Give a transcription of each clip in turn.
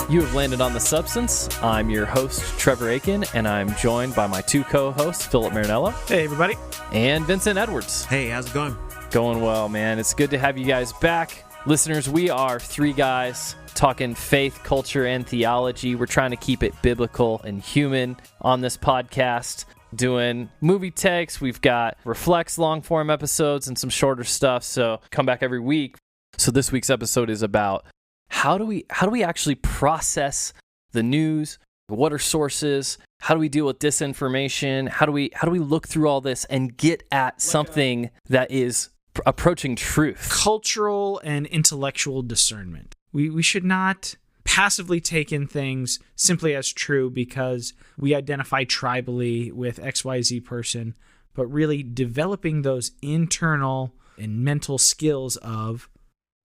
You have landed on The Substance. I'm your host, Trevor Aiken, and I'm joined by my two co-hosts, Philip Marinello. Hey, everybody. And Vincent Edwards. Hey, how's it going? Going well, man. It's good to have you guys back. Listeners, we are three guys talking faith, culture, and theology. We're trying to keep it biblical and human on this podcast. Doing movie takes. We've got Reflects long-form episodes and some shorter stuff, so come back every week. So this week's episode is about how do we actually process the news? What are sources? How do we deal with disinformation? How do we look through all this and get at something that is approaching truth? Cultural and intellectual discernment. We should not passively take in things simply as true because we identify tribally with XYZ person, but really developing those internal and mental skills of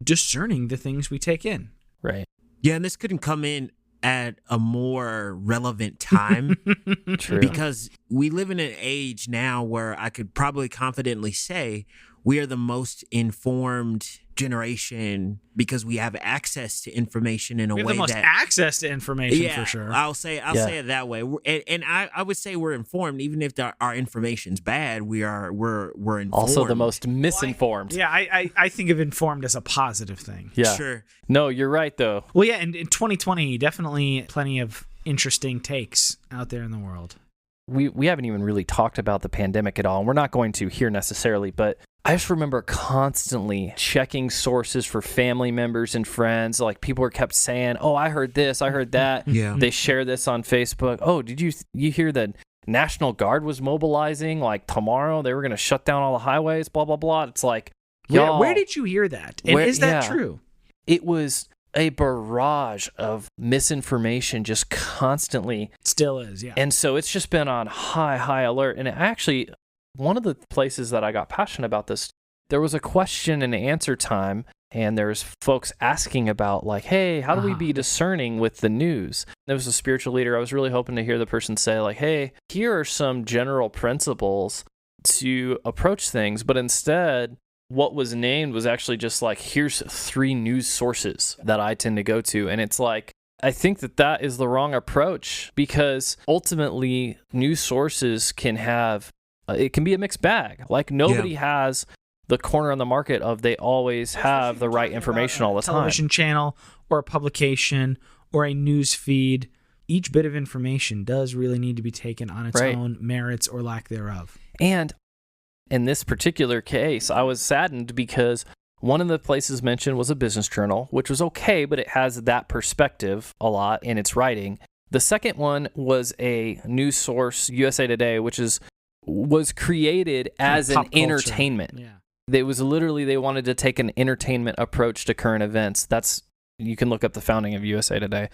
discerning the things we take in. Right. Yeah, and this couldn't come in at a more relevant time. True. Because we live in an age now where I could probably confidently say we are the most informed generation because we have access to information in a way that... We have the most access to information, for sure. I'll say it that way. And I would say we're informed, even if our information's bad. We're informed. Also the most misinformed. I think of informed as a positive thing. Yeah. Sure. No, you're right, though. Well, yeah, and in 2020, definitely plenty of interesting takes out there in the world. We haven't even really talked about the pandemic at all, and we're not going to here necessarily, but I just remember constantly checking sources for family members and friends. Like, people were kept saying, oh, I heard this, I heard that. Yeah. They share this on Facebook. Oh, did you hear that National Guard was mobilizing? Like, tomorrow they were going to shut down all the highways, blah, blah, blah. It's like, y'all, where did you hear that? And is that true? It was a barrage of misinformation just constantly. It still is, yeah. And so it's just been on high alert. And actually, one of the places that I got passionate about this, there was a question and answer time, and there's folks asking about, like, hey, how do we be discerning with the news? There was a spiritual leader. I was really hoping to hear the person say, like, hey, here are some general principles to approach things. But instead, what was named was actually just like, here's 3 news sources that I tend to go to. And it's like, I think that is the wrong approach, because ultimately news sources can have, it can be a mixed bag. Like, nobody has the corner on the market of they always have the right information all the time. Television channel or a publication or a news feed. Each bit of information does really need to be taken on its own merits or lack thereof. And in this particular case, I was saddened because one of the places mentioned was a business journal, which was okay, but it has that perspective a lot in its writing. The second one was a news source, USA Today, which was created as an entertainment. Yeah. It was literally, they wanted to take an entertainment approach to current events. You can look up the founding of USA Today.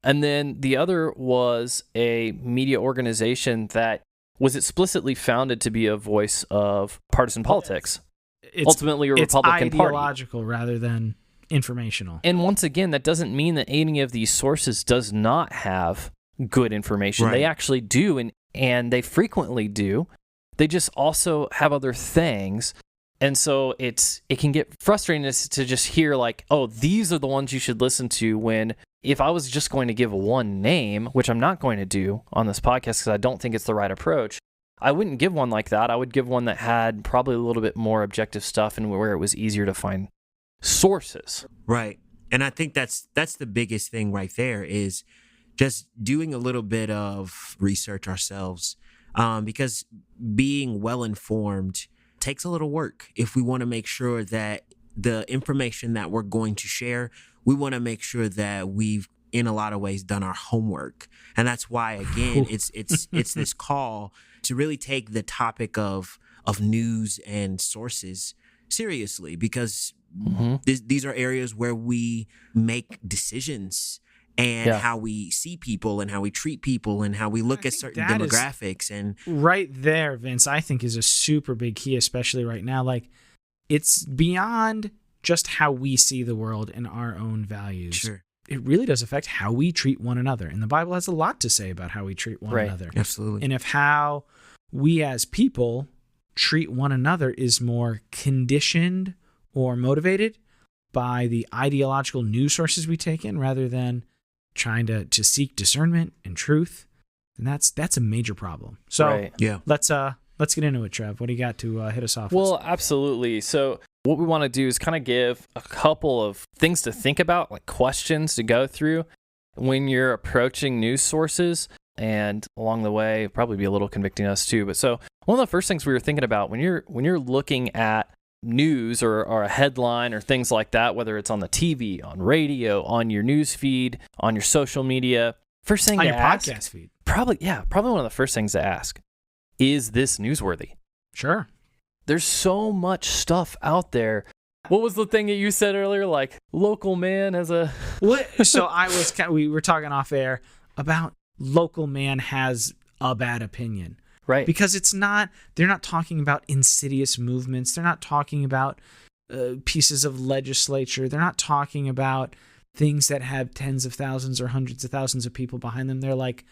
And then the other was a media organization that was explicitly founded to be a voice of partisan politics. Ultimately a Republican it's Party. Ideological rather than informational. And once again, that doesn't mean that any of these sources does not have good information. Right. They actually do, and they frequently do. They just also have other things. And so it can get frustrating to just hear, like, oh, these are the ones you should listen to, when if I was just going to give one name, which I'm not going to do on this podcast because I don't think it's the right approach, I wouldn't give one like that. I would give one that had probably a little bit more objective stuff and where it was easier to find sources. Right. And I think that's the biggest thing right there, is just doing a little bit of research ourselves, because being well-informed takes a little work. If we want to make sure that the information that we're going to share, we want to make sure that we've, in a lot of ways, done our homework. And that's why, again, it's this call to really take the topic of news and sources seriously, because these are areas where we make decisions, and how we see people and how we treat people and how we look at certain demographics. And right there, Vince, I think is a super big key, especially right now. Like, it's beyond just how we see the world and our own values. Sure. It really does affect how we treat one another. And the Bible has a lot to say about how we treat one another. Absolutely. And if how we as people treat one another is more conditioned or motivated by the ideological news sources we take in rather than trying to seek discernment and truth, then that's a major problem. So Right. Yeah. let's get into it, Trev. What do you got to hit us off Well, with? absolutely. So what we want to do is kind of give a couple of things to think about, like questions to go through when you're approaching news sources. And along the way, probably be a little convicting us too. But so one of the first things we were thinking about when you're looking at news or a headline or things like that, whether it's on the TV, on radio, on your news feed, on your social media, first thing On to your ask, podcast feed. probably one of the first things to ask, is this newsworthy? Sure. There's so much stuff out there. What was the thing that you said earlier? Like, local man has a... So we were talking off air about local man has a bad opinion. Right. Because they're not talking about insidious movements. They're not talking about pieces of legislature. They're not talking about things that have tens of thousands or hundreds of thousands of people behind them. They're like,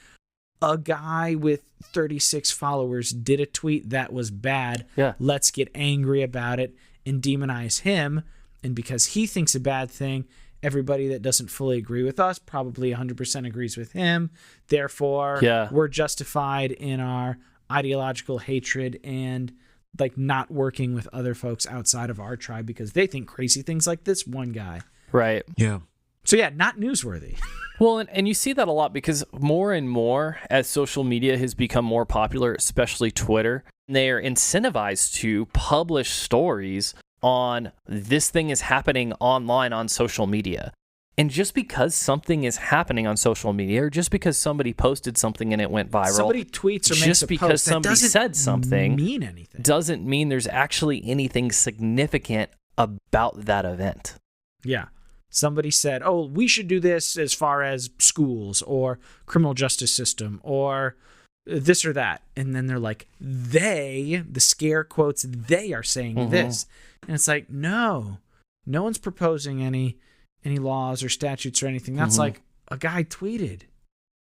a guy with 36 followers did a tweet that was bad. Yeah. Let's get angry about it and demonize him. And because he thinks a bad thing, everybody that doesn't fully agree with us probably 100% agrees with him. Therefore, we're justified in our ideological hatred and like not working with other folks outside of our tribe because they think crazy things like this one guy. Right. Yeah. So yeah, not newsworthy. Well, and you see that a lot because more and more as social media has become more popular, especially Twitter, they are incentivized to publish stories on this thing is happening online on social media. And just because something is happening on social media, or just because somebody posted something and it went viral, somebody tweets or makes just a because post, somebody that doesn't said something mean anything. doesn't mean there's actually anything significant about that event. Yeah. Somebody said, oh, we should do this as far as schools or criminal justice system or this or that. And then they're like, the scare quotes, they are saying this. And it's like, no one's proposing any laws or statutes or anything. That's like a guy tweeted.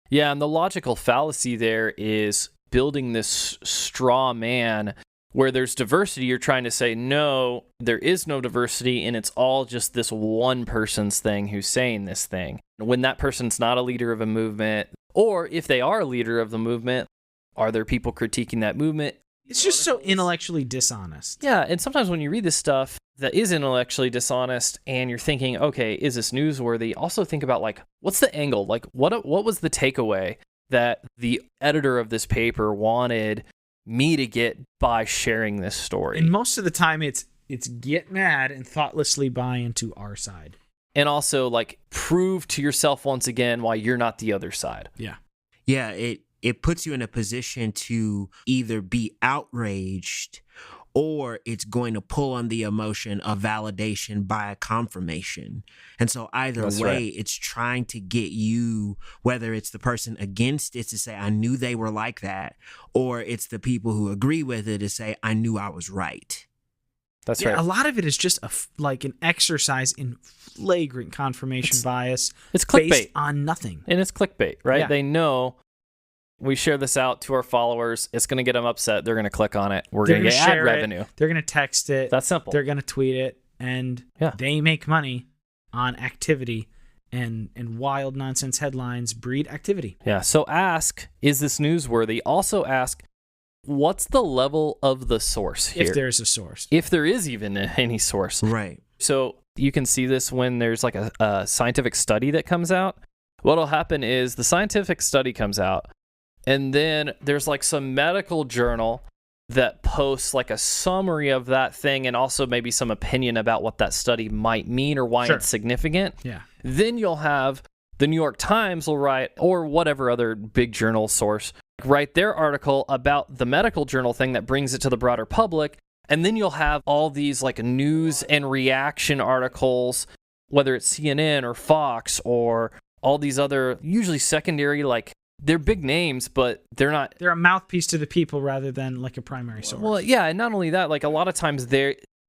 Yeah, and the logical fallacy there is building this straw man where there's diversity. You're trying to say, no, there is no diversity, and it's all just this one person's thing who's saying this thing. When that person's not a leader of a movement, or if they are a leader of the movement, are there people critiquing that movement? It's just so intellectually dishonest. Yeah, and sometimes when you read this stuff that is intellectually dishonest and you're thinking, okay, is this newsworthy? Also think about, like, what's the angle? Like, what was the takeaway that the editor of this paper wanted me to get by sharing this story? And most of the time it's get mad and thoughtlessly buy into our side. And also, like, prove to yourself once again why you're not the other side. Yeah. Yeah, it puts you in a position to either be outraged or it's going to pull on the emotion of validation by a confirmation. And so either That's way, right. It's trying to get you, whether it's the person against it to say, I knew they were like that, or it's the people who agree with it to say, I knew I was right. That's Yeah, right. a lot of it is just like an exercise in flagrant confirmation bias. It's clickbait. Based on nothing. And it's clickbait, right? Yeah. They know we share this out to our followers. It's going to get them upset. They're going to click on it. We're going to get ad revenue. They're going to text it. That's simple. They're going to tweet it. And they make money on activity. And wild nonsense headlines breed activity. Yeah. So ask, is this newsworthy? Also ask, what's the level of the source here? If there's a source. If there is even any source. Right. So you can see this when there's like a scientific study that comes out. What'll happen is the scientific study comes out, and then there's like some medical journal that posts like a summary of that thing and also maybe some opinion about what that study might mean or why it's significant. Yeah. Then you'll have the New York Times will write, or whatever other big journal source, write their article about the medical journal thing that brings it to the broader public. And then you'll have all these like news and reaction articles, whether it's CNN or Fox or all these other usually secondary, like they're big names, but they're not. They're a mouthpiece to the people rather than like a primary source. Well, yeah, and not only that, like a lot of times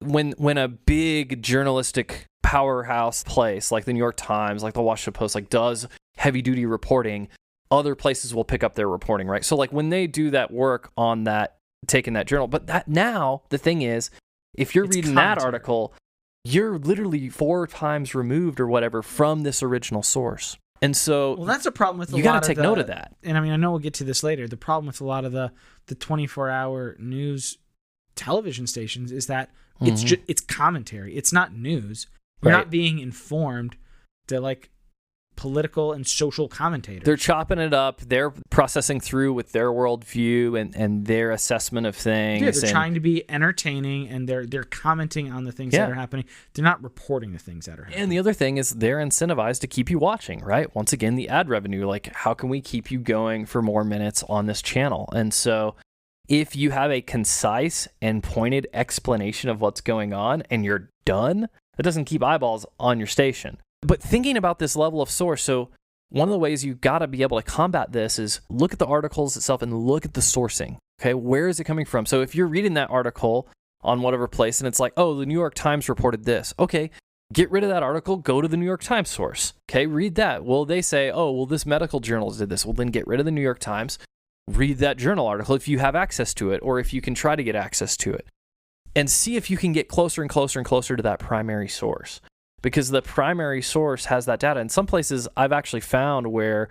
when a big journalistic powerhouse place like the New York Times, like the Washington Post, like does heavy duty reporting, other places will pick up their reporting, right? So like when they do that work on that, taking that journal, but that now the thing is, if you're reading that article, you're literally 4 times removed or whatever from this original source. And so Well, that's a problem with a you lot got to take note of that. And I mean, I know we'll get to this later. The problem with a lot of the 24-hour news television stations is that it's commentary. It's not news. You're not being informed. They're like political and social commentators. They're chopping it up. They're processing through with their worldview and their assessment of things. Yeah, they're trying to be entertaining, and they're commenting on the things that are happening. They're not reporting the things that are happening. And the other thing is they're incentivized to keep you watching, right? Once again, the ad revenue, like how can we keep you going for more minutes on this channel? And so if you have a concise and pointed explanation of what's going on and you're done, it doesn't keep eyeballs on your station. But thinking about this level of source, so one of the ways you've got to be able to combat this is look at the articles itself and look at the sourcing. Okay, where is it coming from? So if you're reading that article on whatever place and it's like, oh, the New York Times reported this. Okay, get rid of that article, go to the New York Times source. Okay, read that. Well, they say, oh, well, this medical journal did this. Well, then get rid of the New York Times, read that journal article if you have access to it or if you can try to get access to it. And see if you can get closer and closer and closer to that primary source. Because the primary source has that data. In some places, I've actually found where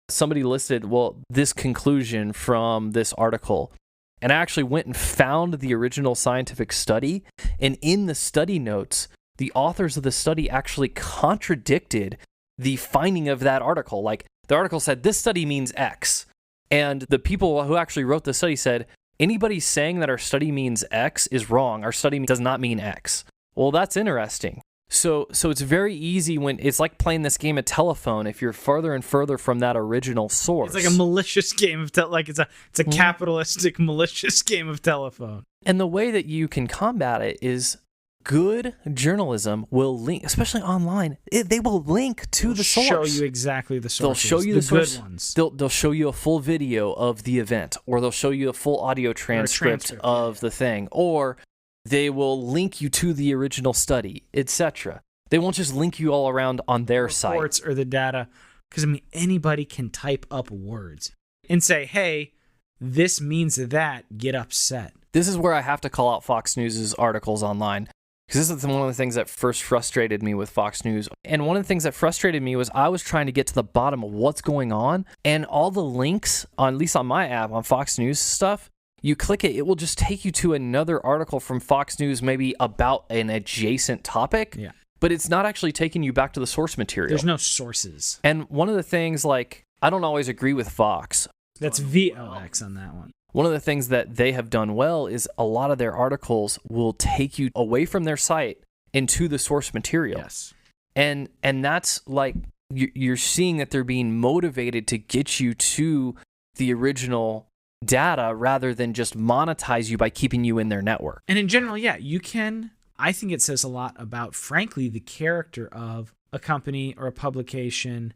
somebody listed, well, this conclusion from this article. And I actually went and found the original scientific study. And in the study notes, the authors of the study actually contradicted the finding of that article. Like the article said, this study means X. And the people who actually wrote the study said, anybody saying that our study means X is wrong. Our study does not mean X. Well, that's interesting. So it's very easy when it's like playing this game of telephone. If you're further and further from that original source, it's like a malicious game of it's a capitalistic malicious game of telephone. And the way that you can combat it is good journalism will link, especially online. They will link to the source. Show you exactly the sources. They'll show you the source. Good ones. They'll show you a full video of the event, or they'll show you a full audio transcript of the thing, or they will link you to the original study, etc. They won't just link you all around on their site. Reports or the data. Because, I mean, anybody can type up words and say, hey, this means that, get upset. This is where I have to call out Fox News' articles online. Because this is one of the things that first frustrated me with Fox News. And one of the things that frustrated me was I was trying to get to the bottom of what's going on. And all the links, at least on my app, on Fox News stuff, you click it, it will just take you to another article from Fox News, maybe about an adjacent topic. Yeah. But it's not actually taking you back to the source material. There's no sources. And one of the things, like, I don't always agree with Fox. That's VOX on that one. One of the things that they have done well is a lot of their articles will take you away from their site into the source material. Yes. And that's like, you're seeing that they're being motivated to get you to the original data rather than just monetize you by keeping you in their network. And in general, yeah, you can. I think it says a lot about, frankly, the character of a company or a publication.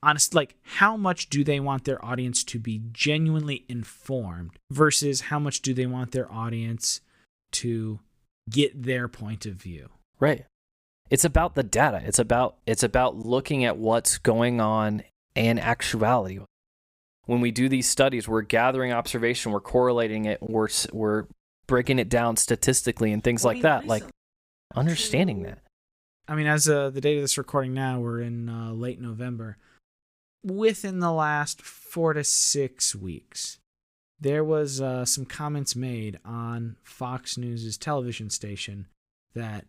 Honest, like how much do they want their audience to be genuinely informed versus how much do they want their audience to get their point of view? Right. It's about the data. It's about looking at what's going on in actuality. When we do these studies, we're gathering observation, we're correlating it, we're breaking it down statistically and things like that. Like understanding that. I mean, as the date of this recording now, we're in late November. Within the last 4 to 6 weeks, there was some comments made on Fox News' television station that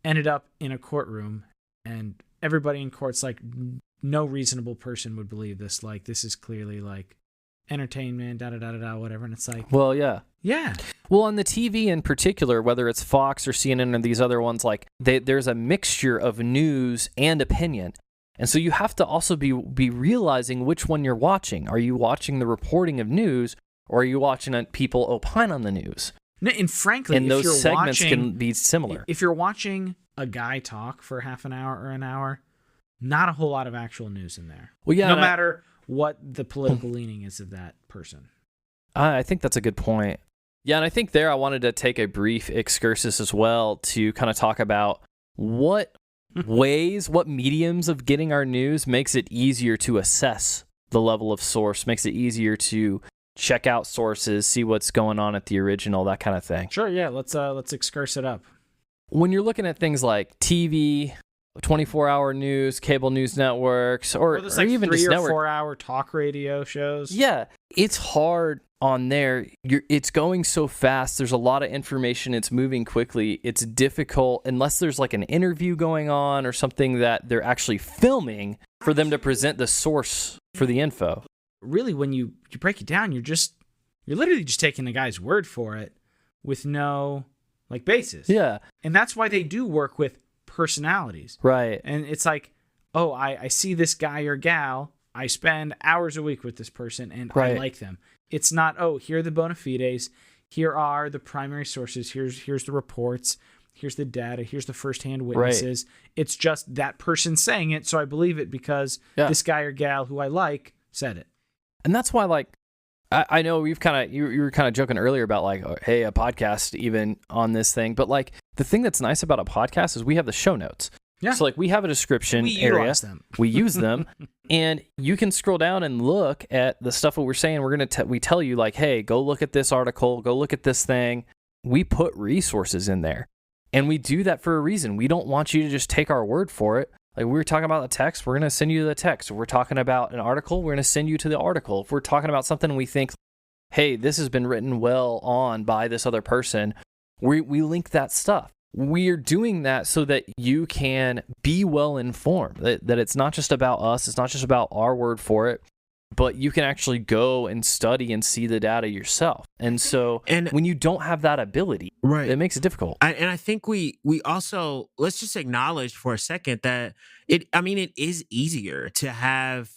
ended up in a courtroom, and everybody in court's like, no reasonable person would believe this. Like, this is clearly like entertainment, da-da-da-da-da, whatever. And it's like, well, yeah. Yeah. Well, on the TV in particular, whether it's Fox or CNN or these other ones, like there's a mixture of news and opinion. And so you have to also be realizing which one you're watching. Are you watching the reporting of news, or are you watching people opine on the news? And frankly, and those segments can be similar. If you're watching a guy talk for half an hour or an hour, not a whole lot of actual news in there. Well, yeah, no matter what the political leaning is of that person. I think that's a good point. Yeah, and I think there I wanted to take a brief excursus as well to kind of talk about what ways, what mediums of getting our news makes it easier to assess the level of source, makes it easier to check out sources, see what's going on at the original, that kind of thing. Sure, yeah, let's excurse it up. When you're looking at things like TV, 24-hour news, cable news networks, or Or there's like even 3 just or network. 4 hour talk radio shows. Yeah, it's hard on there. It's going so fast. There's a lot of information. It's moving quickly. It's difficult unless there's like an interview going on or something that they're actually filming for them to present the source for the info. Really, when you break it down, you're literally just taking the guy's word for it with no like basis. Yeah, And that's why they do work with personalities. right. And it's like, oh, I see this guy or gal. I spend hours a week with this person and I Right. like them. It's not, oh, here are the bona fides. Here are the primary sources. Here's the reports. Here's the data. Here's the firsthand witnesses. It's just that person saying it, so I believe it because this guy or gal who I like said it. And that's why, like, I know you were kind of joking earlier about like, oh, hey, a podcast even on this thing, but like the thing that's nice about a podcast is we have the show notes. Yeah. So like we have a description We area. utilize them. We use them, and you can scroll down and look at the stuff that we're saying. We tell you like, hey, go look at this article, go look at this thing. We put resources in there, and we do that for a reason. We don't want you to just take our word for it. Like we were talking about the text, we're going to send you the text. If we're talking about an article, we're going to send you to the article. If we're talking about something we think, hey, this has been written well on by this other person, we link that stuff. We're doing that so that you can be well informed, that it's not just about us, it's not just about our word for it, but you can actually go and study and see the data yourself. And so when you don't have that ability, right, it makes it difficult. And I think we also, let's just acknowledge for a second that it is easier to have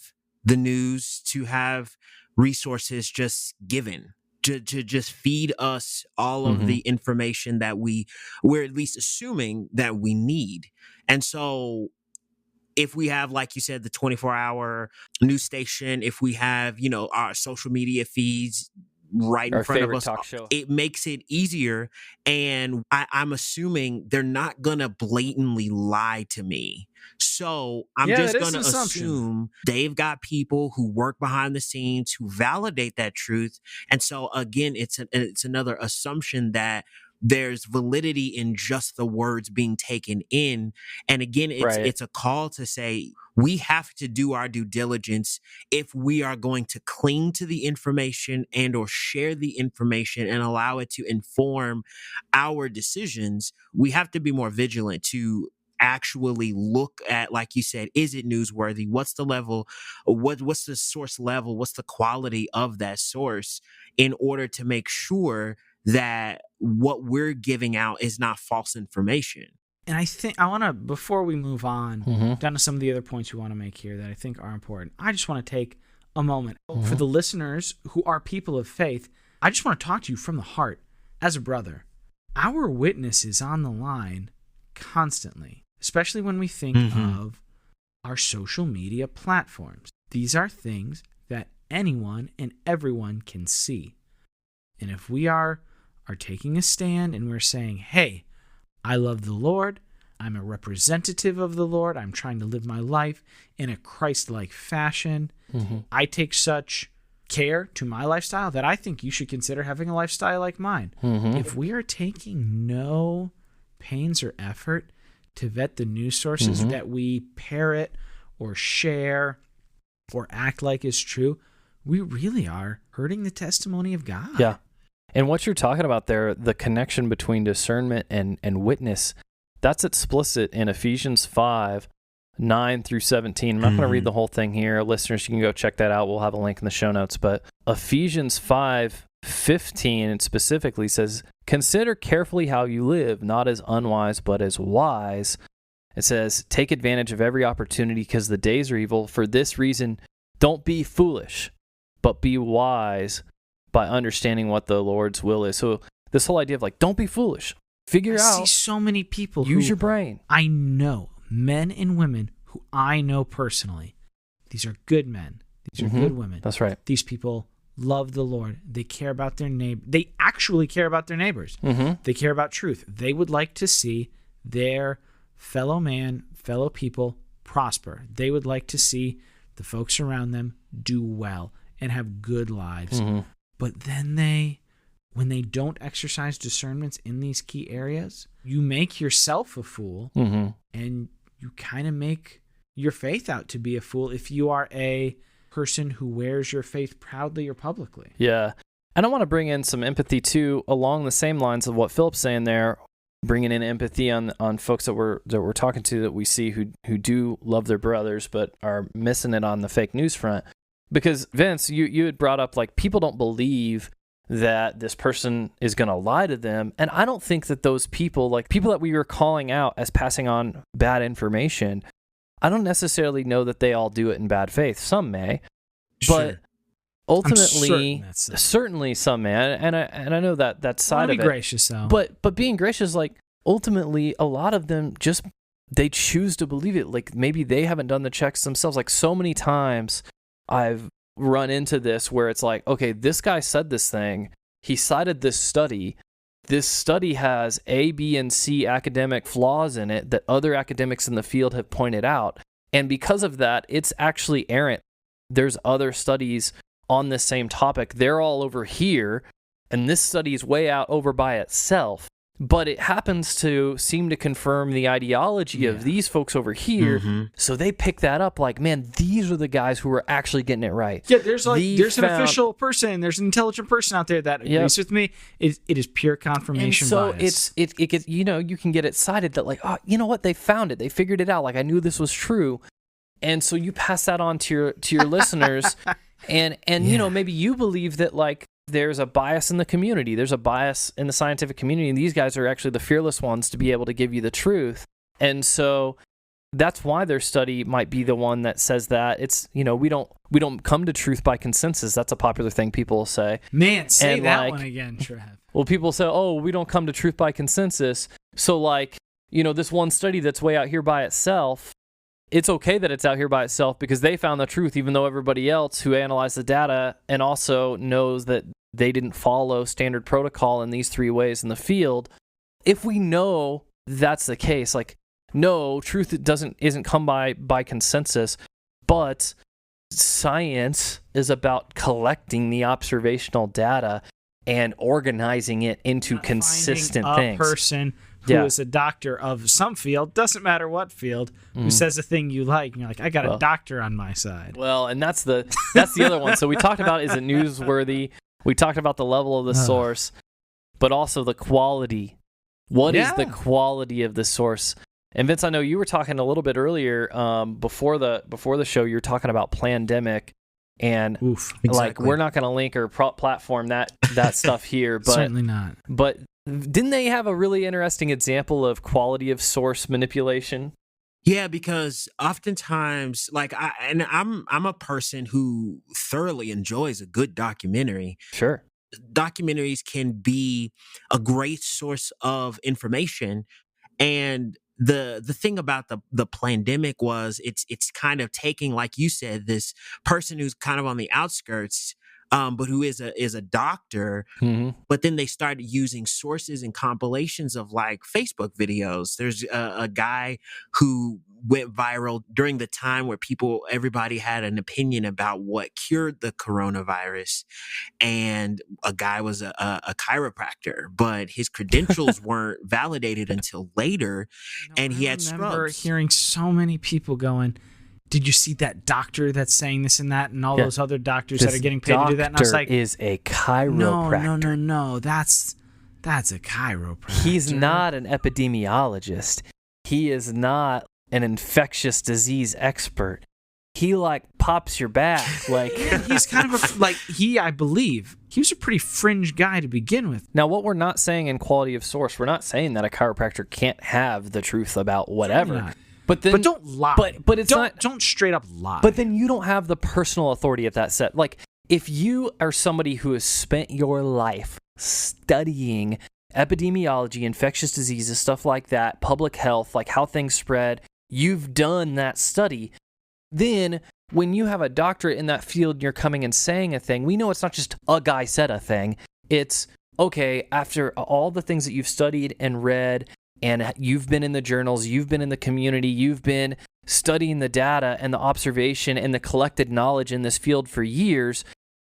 the news, to have resources just given, to just feed us all of the information that we're at least assuming that we need. And so if we have, like you said, the 24-hour news station, if we have, our social media feeds right in front of us, talk show, it makes it easier. And I'm assuming they're not going to blatantly lie to me. So I'm just going to assume they've got people who work behind the scenes who validate that truth. And so again, it's another assumption that there's validity in just the words being taken in. And again, it's a call to say we have to do our due diligence if we are going to cling to the information and or share the information and allow it to inform our decisions. We have to be more vigilant to actually look at, like you said, is it newsworthy? What's the level? What's the source level? What's the quality of that source in order to make sure that what we're giving out is not false information? And I think I want to, before we move on down to some of the other points we want to make here that I think are important, I just want to take a moment for the listeners who are people of faith. I just want to talk to you from the heart as a brother. Our witness is on the line constantly, especially when we think of our social media platforms. These are things that anyone and everyone can see. And if we are taking a stand and we're saying, hey, I love the Lord, I'm a representative of the Lord, I'm trying to live my life in a Christ-like fashion, I take such care to my lifestyle that I think you should consider having a lifestyle like mine. If we are taking no pains or effort to vet the news sources that we parrot or share or act like is true, we really are hurting the testimony of God. Yeah. And what you're talking about there, the connection between discernment and witness, that's explicit in Ephesians 5:9-17. I'm not going to read the whole thing here. Listeners, you can go check that out. We'll have a link in the show notes. But Ephesians 5:15 and specifically says, consider carefully how you live, not as unwise, but as wise. It says, take advantage of every opportunity because the days are evil. For this reason, don't be foolish, but be wise by understanding what the Lord's will is. So this whole idea of like, don't be foolish. Figure out. I see so many people use your brain. I know men and women who I know personally. These are good men. These are good women. That's right. These people love the Lord. They care about their neighbor. They actually care about their neighbors. They care about truth. They would like to see their fellow man, fellow people prosper. They would like to see the folks around them do well and have good lives. But then when they don't exercise discernments in these key areas, you make yourself a fool and you kind of make your faith out to be a fool if you are a person who wears your faith proudly or publicly. Yeah. And I want to bring in some empathy too, along the same lines of what Philip's saying there, bringing in empathy on folks that we're talking to that we see who do love their brothers but are missing it on the fake news front. Because Vince, you had brought up like people don't believe that this person is going to lie to them, and I don't think that those people, like people that we were calling out as passing on bad information, I don't necessarily know that they all do it in bad faith. Some may, but ultimately, certainly some may, and I know that side of it. Be gracious though. But being gracious, like ultimately, a lot of them just they choose to believe it. Like maybe they haven't done the checks themselves. Like so many times, I've run into this where it's like, okay, this guy said this thing. He cited this study. This study has A, B, and C academic flaws in it that other academics in the field have pointed out. And because of that, it's actually errant. There's other studies on this same topic. They're all over here, and this study is way out over by itself. But it happens to seem to confirm the ideology of these folks over here. Mm-hmm. So they pick that up like, man, these are the guys who are actually getting it right. Yeah, there's an official person, there's an intelligent person out there that agrees with me. It is pure confirmation bias. So it gets, you can get excited that like, oh, you know what? They found it. They figured it out. Like I knew this was true. And so you pass that on to your listeners and maybe you believe that like, there's a bias in the community. There's a bias in the scientific community, and these guys are actually the fearless ones to be able to give you the truth. And so that's why their study might be the one that says that. It's, we don't come to truth by consensus. That's a popular thing people will say. Man, say that one again, Trev. Well, people say, oh, we don't come to truth by consensus. So like, this one study that's way out here by itself, it's okay that it's out here by itself because they found the truth, even though everybody else who analyzed the data and also knows that they didn't follow standard protocol in these 3 ways in the field. If we know that's the case, like, no, truth isn't come by consensus, but science is about collecting the observational data and organizing it into consistent things. Person who is a doctor of some field, doesn't matter what field, who says a thing you like, and you're like, I got a doctor on my side. Well, and that's the other one. So we talked about, is it newsworthy? We talked about the level of the source, but also the quality. What is the quality of the source? And Vince, I know you were talking a little bit earlier before the show. You were talking about Plandemic, and like we're not going to link or platform that stuff here, but certainly not. But didn't they have a really interesting example of quality of source manipulation? Yeah, because oftentimes, like I'm a person who thoroughly enjoys a good documentary. Sure. Documentaries can be a great source of information, and the thing about the pandemic was it's kind of taking, like you said, this person who's kind of on the outskirts, but who is a doctor, but then they started using sources and compilations of like Facebook videos. There's a guy who went viral during the time where everybody had an opinion about what cured the coronavirus, and a guy was a chiropractor, but his credentials weren't validated until later, and he had scrubs. I remember hearing so many people going, did you see that doctor that's saying this and that, and all those other doctors that are getting paid to do that? And I was like, is a chiropractor. No. That's a chiropractor. He's not an epidemiologist. He is not an infectious disease expert. He like pops your back. Like he's kind of I believe he was a pretty fringe guy to begin with. Now, what we're not saying in quality of source, we're not saying that a chiropractor can't have the truth about whatever. But don't lie. But it's don't straight up lie. But then you don't have the personal authority at that set. Like if you are somebody who has spent your life studying epidemiology, infectious diseases, stuff like that, public health, like how things spread, you've done that study. Then when you have a doctorate in that field and you're coming and saying a thing, we know it's not just a guy said a thing. It's okay, after all the things that you've studied and read, and you've been in the journals, you've been in the community, you've been studying the data and the observation and the collected knowledge in this field for years,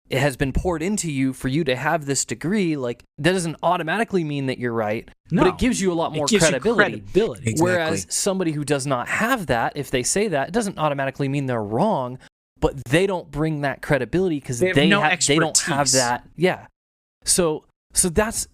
it has been poured into you for you to have this degree, like that doesn't automatically mean that you're right, No. but it gives you a lot more It gives you credibility. credibility. Exactly. Whereas somebody who does not have that, if they say that, it doesn't automatically mean they're wrong, but they don't bring that credibility because They have no they don't have expertise. that. Yeah. So that's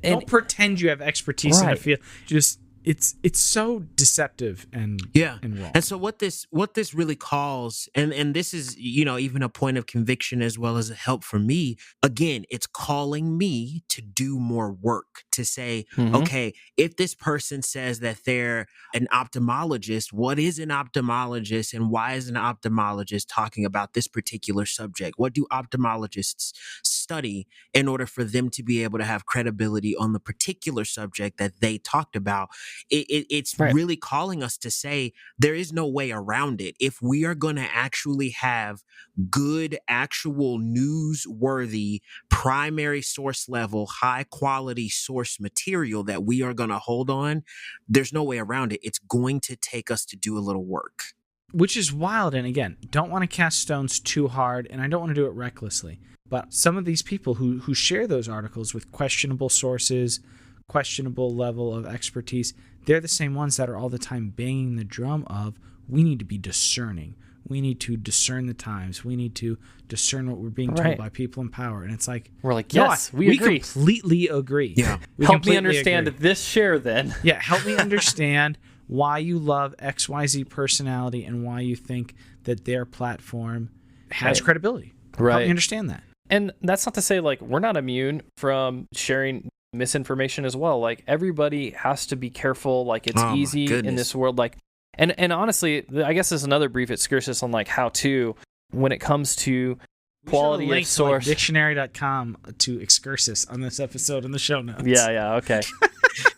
Don't pretend you have expertise in a Right. field. Just it's so deceptive and wrong. And so what this really calls, and this is, even a point of conviction as well as a help for me, again, it's calling me to do more work, to say, okay, if this person says that they're an ophthalmologist, what is an ophthalmologist and why is an ophthalmologist talking about this particular subject? What do ophthalmologists study in order for them to be able to have credibility on the particular subject that they talked about? It's Right. really calling us to say there is no way around it. If we are going to actually have good, actual newsworthy, primary source level, high quality source material that we are going to hold on, there's no way around it. It's going to take us to do a little work. Which is wild. And again, don't want to cast stones too hard, and I don't want to do it recklessly. But some of these people who share those articles with questionable sources, questionable level of expertise, they're the same ones that are all the time banging the drum of, we need to be discerning. We need to discern the times. We need to discern what we're being told Right. by people in power. And it's like, we're like, no, yes, we agree. completely agree. Yeah. We Help me completely understand agree. this share then. Yeah, help me understand why you love XYZ personality and why you think that their platform has Right. credibility. Help Right. me understand that. And that's not to say like we're not immune from sharing misinformation as well. Like everybody has to be careful. Like it's Oh, my easy in goodness. this world. Like, and honestly, I guess there's another brief excursus on like how to, when it comes to quality of source. Dictionary.com to excursus on this episode in the show notes. Yeah. Okay.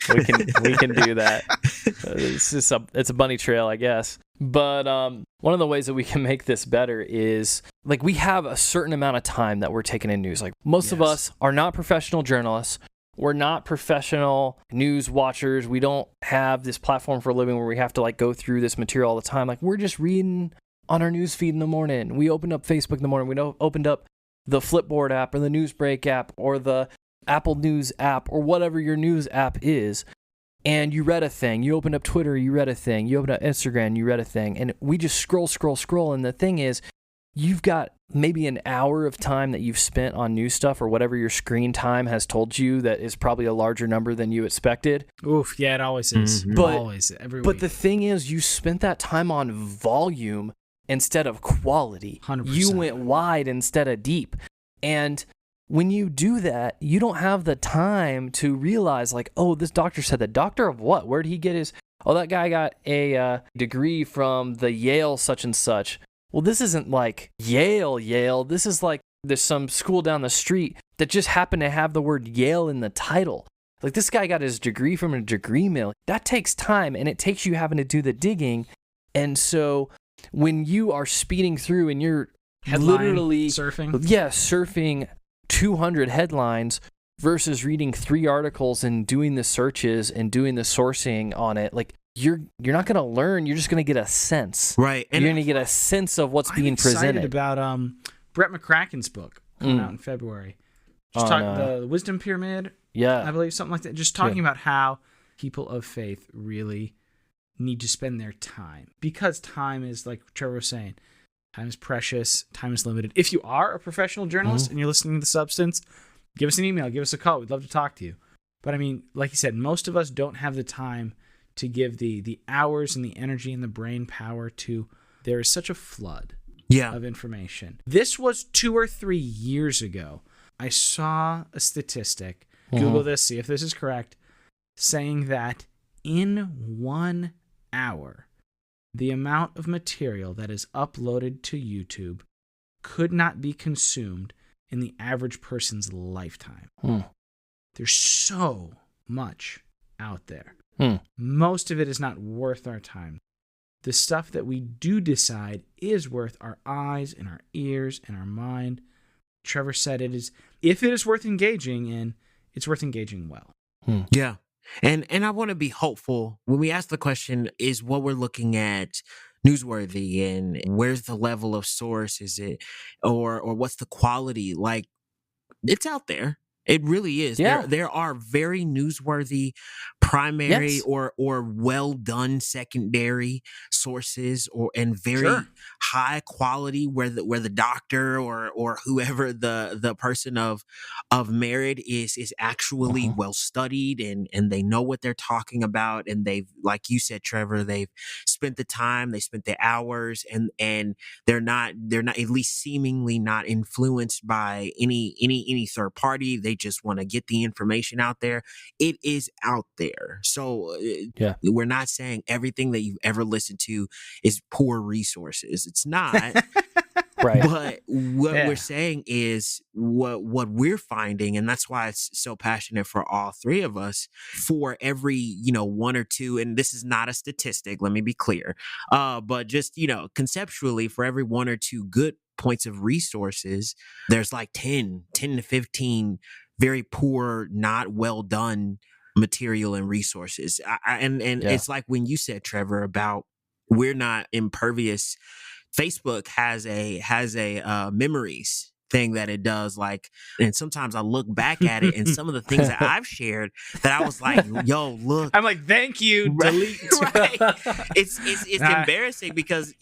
we can do that. It's a bunny trail, I guess. But one of the ways that we can make this better is like we have a certain amount of time that we're taking in news. Like most of Yes. us are not professional journalists. We're not professional news watchers. We don't have this platform for a living where we have to like go through this material all the time. Like we're just reading on our news feed in the morning. We opened up Facebook in the morning. We opened up the Flipboard app or the Newsbreak app or the Apple News app or whatever your news app is. And you read a thing. You opened up Twitter, you read a thing. You opened up Instagram, you read a thing. And we just scroll. And the thing is, you've got maybe an hour of time that you've spent on news stuff or whatever your screen time has told you that is probably a larger number than you expected. Oof, yeah, it always is. But- Always, every But week. the thing is, you spent that time on volume instead of quality. 100%. You went wide instead of deep. And when you do that, you don't have the time to realize like, oh, this doctor said that. Doctor of what? Where did he get his? Oh, that guy got a degree from the Yale such and such. Well, this isn't like Yale. This is like there's some school down the street that just happened to have the word Yale in the title. Like this guy got his degree from a degree mill. That takes time, and it takes you having to do the digging. And so when you are speeding through and you're Headline literally surfing. 200 headlines versus reading 3 articles and doing the searches and doing the sourcing on it, like you're not going to learn. You're just going to get a sense. Right. You're going to get a sense of what's being I'm excited presented. about Brett McCracken's book coming out in February. Just talking the Wisdom Pyramid, I Yeah. believe, something like that. Just talking about how people of faith really need to spend their time, because time is, like Trevor was saying, time is precious, time is limited. If you are a professional journalist and you're listening to The Substance, give us an email, give us a call. We'd love to talk to you. But I mean, like you said, most of us don't have the time to give the hours and the energy and the brain power to. There is such a flood of information. This was 2 or 3 years ago. I saw a statistic, Google this, see if this is correct, saying that in 1 hour, the amount of material that is uploaded to YouTube could not be consumed in the average person's lifetime. There's so much out there. Most of it is not worth our time. The stuff that we do decide is worth our eyes and our ears and our mind. Trevor said it is, if it is worth engaging in, it's worth engaging well. Yeah. And I want to be hopeful when we ask the question, is what we're looking at newsworthy, and where's the level of source? Is it, or what's the quality? Like, it's out there. It really is. Yeah. There are very newsworthy primary Yes. or well done secondary sources, and very Sure. high quality where the doctor or whoever the person of merit is actually well studied, and they know what they're talking about, and they've, like you said, Trevor, they've spent the time, they spent the hours, and they're not at least seemingly not influenced by any third party. They just want to get the information out there. It is out there. So we're not saying everything that you've ever listened to is poor resources. It's not. Right. But what we're saying is what we're finding, and that's why it's so passionate for all three of us. For every, one or two, and this is not a statistic, let me be clear, but just, conceptually, for every one or two good points of resources, there's like 10 to 15 very poor, not well done material and resources. It's like when you said, Trevor, about we're not impervious. Facebook has a memories thing that it does, like, and sometimes I look back at it and some of the things that I've shared that I was like, yo, look, I'm like, thank you, delete. Right. It's embarrassing because,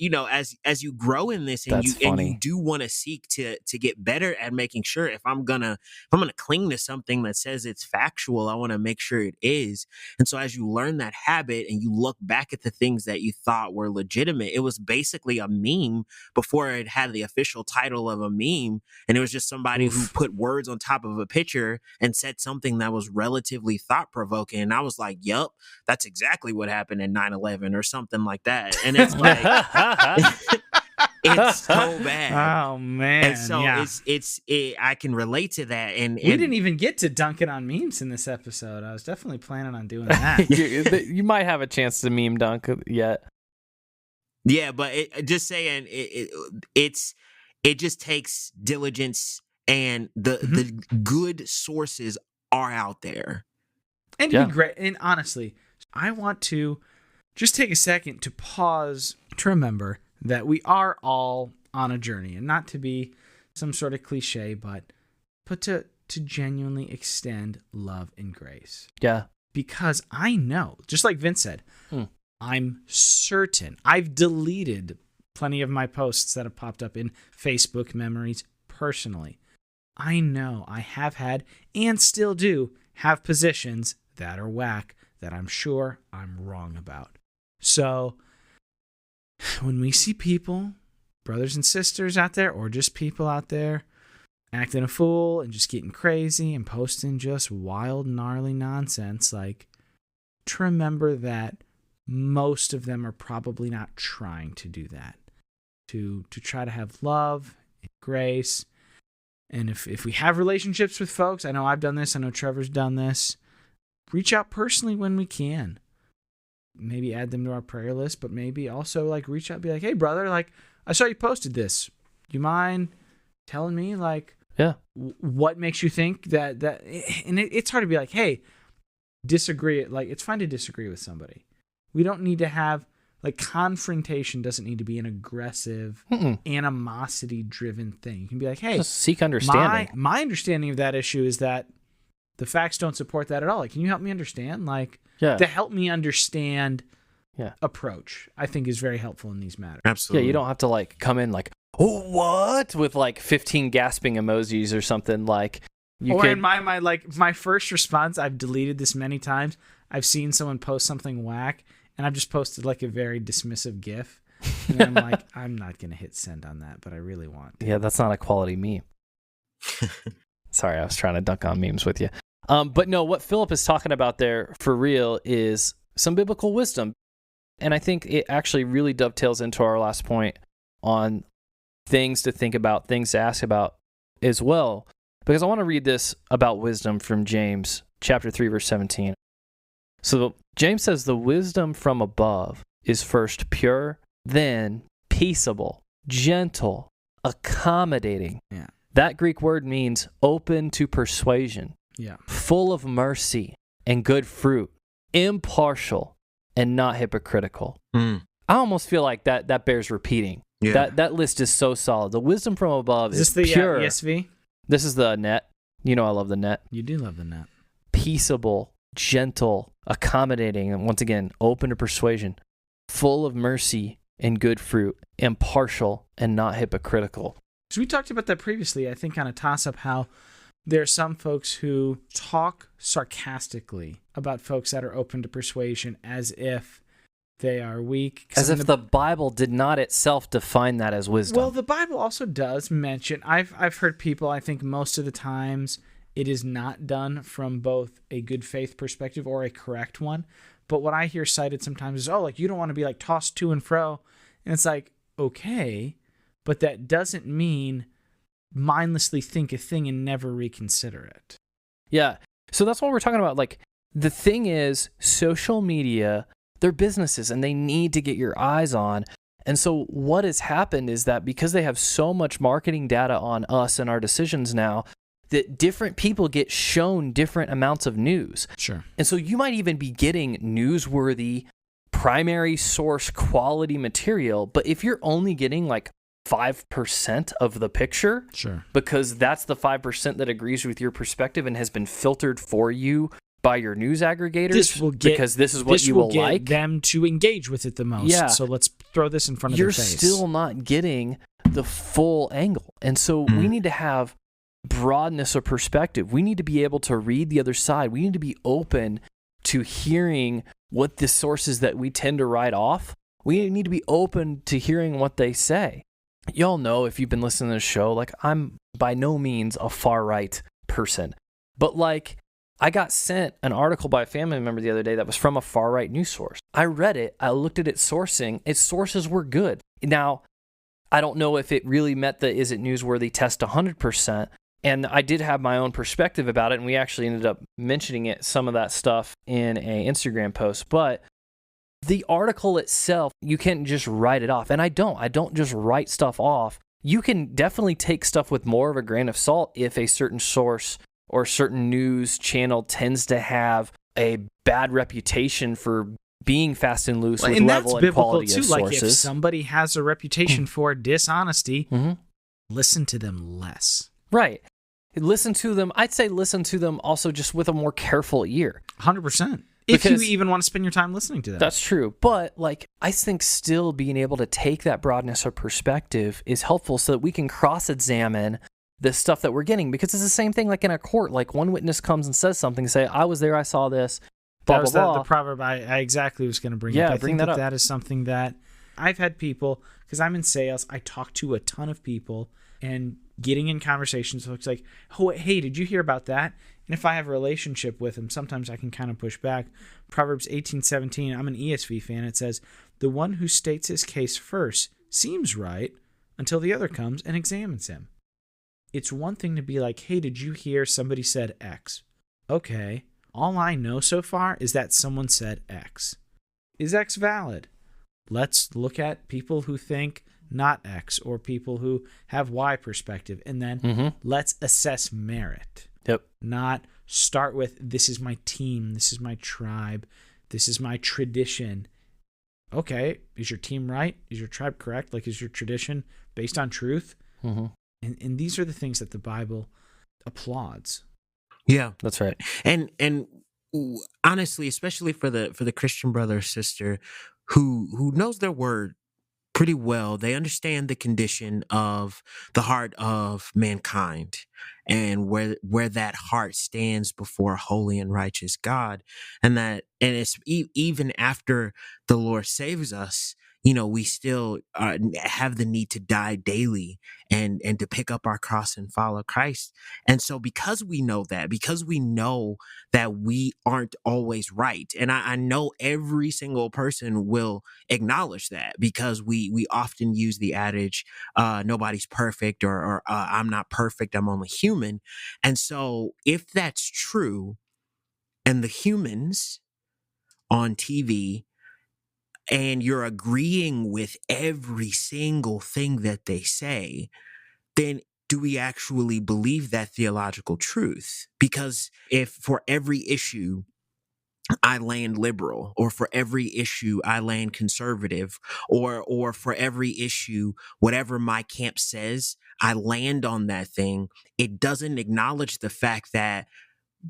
as you grow in this, and you do want to seek to get better at making sure, if I'm gonna cling to something that says it's factual, I want to make sure it is. And so as you learn that habit and you look back at the things that you thought were legitimate, it was basically a meme before it had the official title of a meme. And it was just somebody who put words on top of a picture and said something that was relatively thought-provoking. And I was like, yup, that's exactly what happened in 9/11 or something like that. And it's like, it's so bad. Oh, man. And so I can relate to that. And we didn't even get to dunking on memes in this episode. I was definitely planning on doing that. You might have a chance to meme dunk yet. Yeah, but just saying, it just takes diligence, and the good sources are out there. And to be great. And honestly, I want to just take a second to pause to remember that we are all on a journey, and not to be some sort of cliche, but to genuinely extend love and grace. Yeah. Because I know, just like Vince said, I'm certain I've deleted plenty of my posts that have popped up in Facebook memories personally. I know I have had, and still do, have positions that are whack that I'm sure I'm wrong about. So when we see people, brothers and sisters out there, or just people out there acting a fool and just getting crazy and posting just wild, gnarly nonsense, like, to remember that most of them are probably not trying to do that. To try to have love and grace. And if we have relationships with folks, I know I've done this, I know Trevor's done this, reach out personally when we can. Maybe add them to our prayer list, but maybe also like reach out and be like, hey brother, like, I saw you posted this. Do you mind telling me, like, what makes you think that and it's hard to be like, hey, disagree. Like, it's fine to disagree with somebody. We don't need to have, like, confrontation doesn't need to be an aggressive, animosity-driven thing. You can be like, hey, just seek understanding. My understanding of that issue is that the facts don't support that at all. Like, can you help me understand? Like, to help me understand approach, I think, is very helpful in these matters. Absolutely. Yeah, you don't have to, like, come in like, oh, what? With, like, 15 gasping emojis or something. Like, in my first response, I've deleted this many times. I've seen someone post something whack, and I've just posted like a very dismissive GIF. And I'm like, I'm not going to hit send on that, but I really want to. Yeah, that's not a quality meme. Sorry, I was trying to dunk on memes with you. But no, what Philip is talking about there for real is some biblical wisdom. And I think it actually really dovetails into our last point on things to think about, things to ask about as well. Because I want to read this about wisdom from James chapter 3, verse 17. So James says the wisdom from above is first pure, then peaceable, gentle, accommodating. Yeah. That Greek word means open to persuasion, full of mercy and good fruit, impartial and not hypocritical. I almost feel like that bears repeating. Yeah. That list is so solid. The wisdom from above Is is this the pure. ESV? This is the net. You know I love the net. You do love the net. Peaceable, gentle, accommodating, and once again, open to persuasion, full of mercy and good fruit, impartial and not hypocritical. So we talked about that previously, I think on a toss-up, how there are some folks who talk sarcastically about folks that are open to persuasion as if they are weak. As if the Bible did not itself define that as wisdom. Well, the Bible also does mention, I've heard people, I think most of the times it is not done from both a good faith perspective or a correct one. But what I hear cited sometimes is, like, you don't want to be like tossed to and fro. And it's like, okay, but that doesn't mean mindlessly think a thing and never reconsider it. Yeah. So that's what we're talking about. Like, the thing is, social media, they're businesses and they need to get your eyes on. And so what has happened is that because they have so much marketing data on us and our decisions now, that different people get shown different amounts of news. Sure. And so you might even be getting newsworthy, primary source quality material, but if you're only getting like 5% of the picture, sure, because that's the 5% that agrees with your perspective and has been filtered for you by your news aggregators, because this is what you will like, them to engage with it the most. Yeah. So let's throw this in front of their face. You're still not getting the full angle. And so we need to have broadness of perspective. We need to be able to read the other side. We need to be open to hearing what the sources that we tend to write off. We need to be open to hearing what they say. Y'all know, if you've been listening to the show, like, I'm by no means a far right person, but like, I got sent an article by a family member the other day that was from a far right news source. I read it. I looked at its sourcing. Its sources were good. Now, I don't know if it really met the is it newsworthy test 100%. And I did have my own perspective about it, and we actually ended up mentioning some of that stuff in an Instagram post. But the article itself, you can't just write it off. And I don't just write stuff off. You can definitely take stuff with more of a grain of salt if a certain source or certain news channel tends to have a bad reputation for being fast and loose with level and quality of sources. Like, if somebody has a reputation for dishonesty, listen to them less. Right. Listen to them. I'd say listen to them also just with a more careful ear. 100%. If you even want to spend your time listening to them. That's true. But like, I think still being able to take that broadness of perspective is helpful so that we can cross-examine the stuff that we're getting. Because it's the same thing like in a court. Like, one witness comes and says something, say, I was there, I saw this, blah, blah, blah. The proverb I exactly was going to bring up. I think that is something that I've had people, because I'm in sales, I talk to a ton of people, and getting in conversations, folks like, oh, hey, did you hear about that? And if I have a relationship with them, sometimes I can kind of push back. Proverbs 18:17, I'm an ESV fan. It says, the one who states his case first seems right until the other comes and examines him. It's one thing to be like, hey, did you hear somebody said X? Okay, all I know so far is that someone said X. Is X valid? Let's look at people who think not X, or people who have Y perspective, and then let's assess merit. Yep. Not start with, this is my team, this is my tribe, this is my tradition. Okay, is your team right? Is your tribe correct? Like, is your tradition based on truth? And these are the things that the Bible applauds. Yeah, that's right. And honestly, especially for the Christian brother or sister who knows their word pretty well, they understand the condition of the heart of mankind and where that heart stands before a holy and righteous God, and it's even after the Lord saves us, we still have the need to die daily and to pick up our cross and follow Christ. And so because we know that we aren't always right, and I know every single person will acknowledge that, because we often use the adage, nobody's perfect, or I'm not perfect, I'm only human. And so if that's true, and the humans on TV, and you're agreeing with every single thing that they say, then do we actually believe that theological truth? Because if for every issue I land liberal, or for every issue I land conservative, or for every issue, whatever my camp says, I land on that thing. It doesn't acknowledge the fact that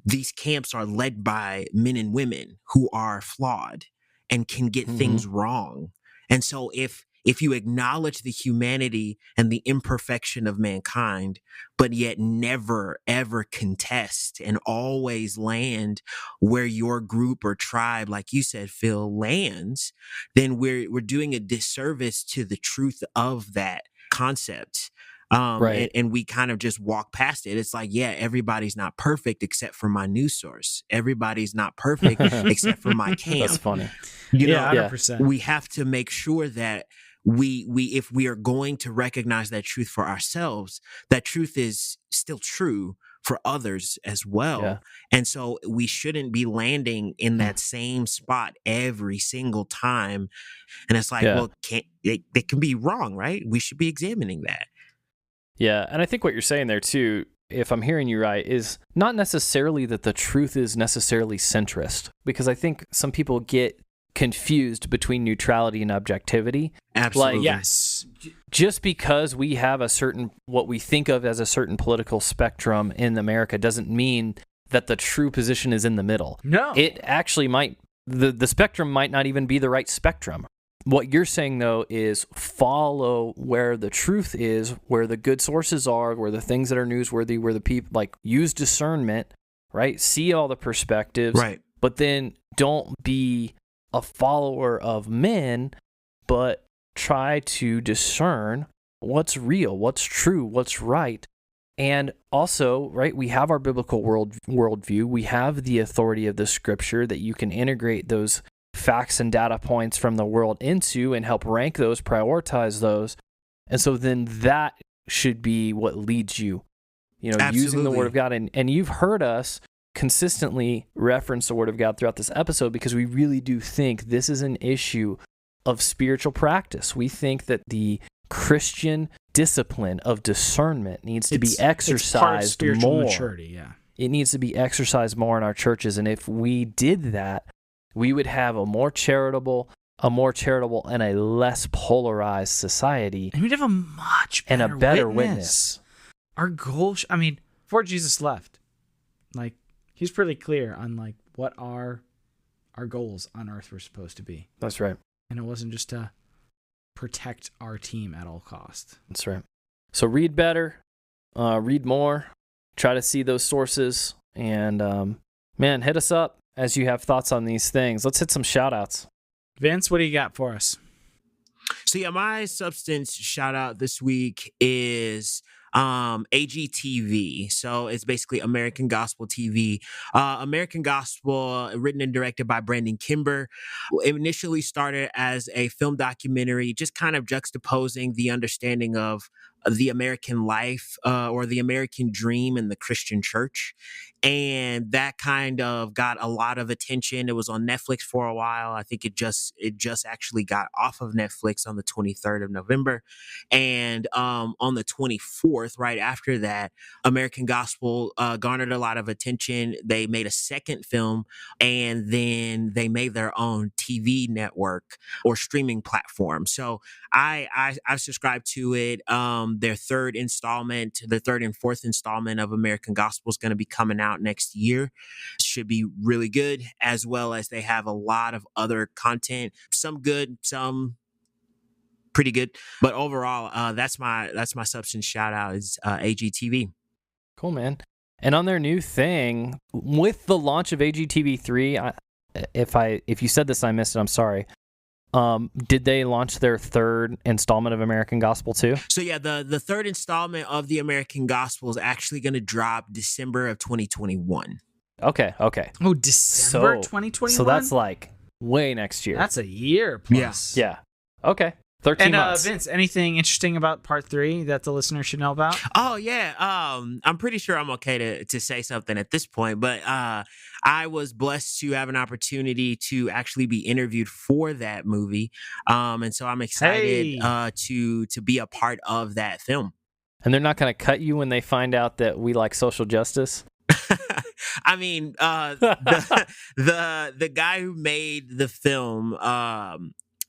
these camps are led by men and women who are flawed and can get Mm-hmm. things wrong. And so if you acknowledge the humanity and the imperfection of mankind, but yet never ever contest and always land where your group or tribe, like you said, Phil, lands, then we're doing a disservice to the truth of that concept. Right. And we kind of just walk past it. It's like, yeah, everybody's not perfect except for my news source. Everybody's not perfect except for my camp. That's funny. You Yeah, know, 100%. we have to make sure that we if we are going to recognize that truth for ourselves, that truth is still true for others as well. Yeah. And so we shouldn't be landing in that same spot every single time. And it's like, Yeah. well, they can be wrong, right? We should be examining that. Yeah, and I think what you're saying there too, if I'm hearing you right, is not necessarily that the truth is necessarily centrist, because I think some people get confused between neutrality and objectivity. Absolutely. Like, Yes. just because we have what we think of as a certain political spectrum in America doesn't mean that the true position is in the middle. No. It actually might, the spectrum might not even be the right spectrum. What you're saying, though, is follow where the truth is, where the good sources are, where the things that are newsworthy, where the people, like, use discernment, right? See all the perspectives, Right. but then don't be a follower of men, but try to discern what's real, what's true, what's right. And also, right, we have our biblical worldview. We have the authority of the scripture that you can integrate those facts and data points from the world into and help rank those, prioritize those. And so then that should be what leads you, using the Absolutely. Word of God. And you've heard us consistently reference the Word of God throughout this episode because we really do think this is an issue of spiritual practice. We think that the Christian discipline of discernment needs to be It's part of exercised spiritual more. maturity, yeah. It needs to be exercised more in our churches. And if we did that, we would have a more charitable and a less polarized society And we'd have a much and better a better witness. Our goal, before Jesus left, like, he's pretty clear on, like, what our goals on earth were supposed to be. That's right. And it wasn't just to protect our team at all costs. That's right. So read better, read more, try to see those sources, and man, hit us up as you have thoughts on these things. Let's hit some shout outs. Vince, what do you got for us? So yeah, my substance shout out this week is AGTV. So it's basically American Gospel TV. American Gospel, written and directed by Brandon Kimber. It initially started as a film documentary, just kind of juxtaposing the understanding of the American life or the American dream in the Christian church. And that kind of got a lot of attention. It was on Netflix for a while. I think it just actually got off of Netflix on the 23rd of November. And on the 24th, right after that, American Gospel garnered a lot of attention. They made a second film, and then they made their own TV network or streaming platform. So I subscribed to it. Their third and fourth installment of American Gospel is going to be coming out next year. Should be really good, as well as they have a lot of other content, some good, some pretty good. But overall, that's my substance shout out is AGTV. Cool, man. And on their new thing, with the launch of AGTV3, if you said this and I missed it, I'm sorry. Did they launch their third installment of American Gospel too? So yeah, the third installment of the American Gospel is actually going to drop December of 2021. Okay. Oh, December So- 2021? So that's like way next year. That's a year plus. Yeah. Okay. 13 And months. Vince, anything interesting about part 3 that the listener should know about? Oh yeah, I'm pretty sure I'm okay to say something at this point, but I was blessed to have an opportunity to actually be interviewed for that movie, and so I'm excited to be a part of that film. And they're not going to cut you when they find out that we like social justice? I mean, the guy who made the film,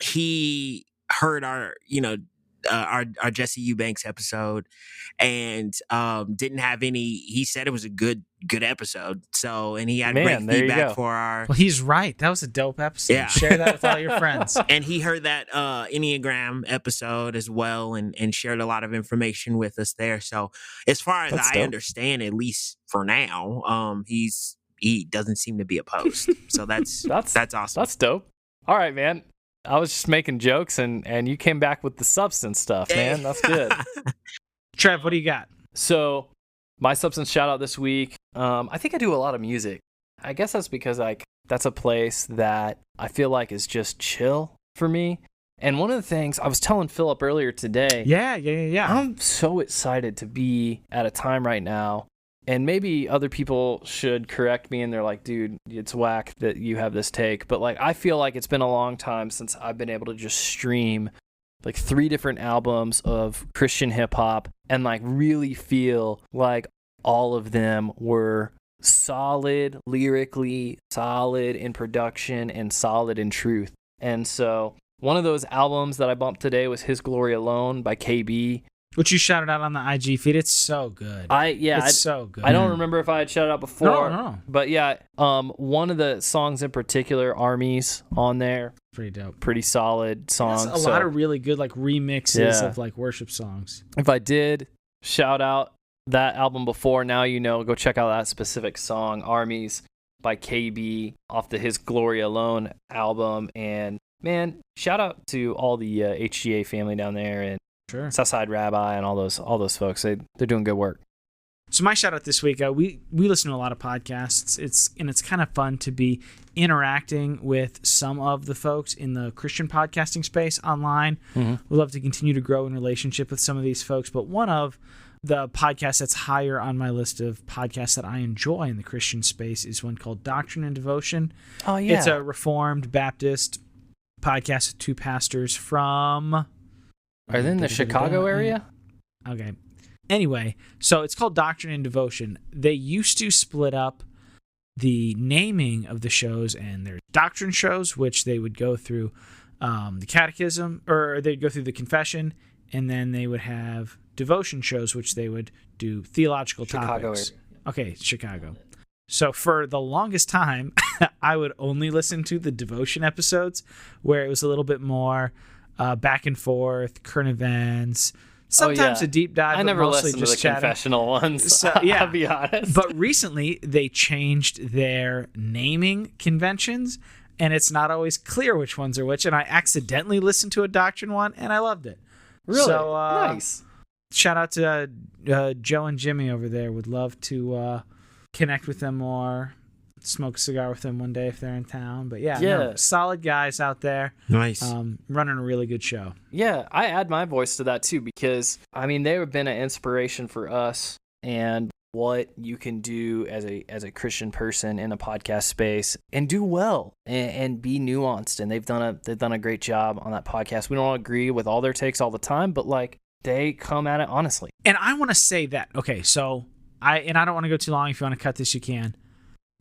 he heard our Jesse Eubanks episode, and didn't have any. He said it was a good episode. So, and he had great Man, there you feedback go. for our. Well, he's right. That was a dope episode. Yeah. Share that with all your friends. And he heard that Enneagram episode as well, and shared a lot of information with us there. So, as far as That's I dope. understand, at least for now, he doesn't seem to be opposed. So that's awesome. That's dope. All right, man. I was just making jokes, and you came back with the substance stuff, man. That's good. Trev, what do you got? So, my substance shout out this week. I think I do a lot of music. I guess that's because that's a place that I feel like is just chill for me. And one of the things I was telling Philip earlier today, Yeah. I'm so excited to be at a time right now. And maybe other people should correct me and they're like, dude, it's whack that you have this take. But like, I feel like it's been a long time since I've been able to just stream like 3 different albums of Christian hip hop and like really feel like all of them were solid lyrically, solid in production, and solid in truth. And so one of those albums that I bumped today was His Glory Alone by KB. Which you shouted out on the IG feed. It's so good. It's so good. I don't remember if I had shouted out before. No. But yeah, one of the songs in particular, Armies, on there. Pretty dope. Pretty solid song. There's a lot of really good like remixes of like worship songs. If I did shout out that album before, now you know, go check out that specific song, Armies by KB, off the His Glory Alone album. And man, shout out to all the HGA family down there, and Sure. Southside Rabbi and all those folks. They're doing good work. So my shout out this week, we listen to a lot of podcasts. It's kind of fun to be interacting with some of the folks in the Christian podcasting space online. Mm-hmm. We love to continue to grow in relationship with some of these folks, but one of the podcasts that's higher on my list of podcasts that I enjoy in the Christian space is one called Doctrine and Devotion. Oh yeah, It's a Reformed Baptist podcast with 2 pastors from. Are they in the Chicago area? Okay. Anyway, so it's called Doctrine and Devotion. They used to split up the naming of the shows, and there's doctrine shows, which they would go through the catechism, or they'd go through the confession, and then they would have devotion shows, which they would do theological Chicago topics. area. Okay, Chicago. So for the longest time, I would only listen to the devotion episodes, where it was a little bit more back and forth, current events, sometimes a deep dive. I never but mostly listened to just the chatting. confessional ones. So, yeah. I'll be honest. But recently, they changed their naming conventions, and it's not always clear which ones are which. And I accidentally listened to a doctrine one, and I loved it. Really? So, Nice. Shout out to Joe and Jimmy over there. Would love to connect with them more. Smoke a cigar with them one day if they're in town. But no, solid guys out there. Nice. Running a really good show. Yeah, I add my voice to that too, because I mean, they have been an inspiration for us and what you can do as a Christian person in a podcast space and do well and be nuanced. And they've done a great job on that podcast. We don't agree with all their takes all the time, but like they come at it honestly. And I want to say that. Okay, so I don't want to go too long. If you want to cut this, you can.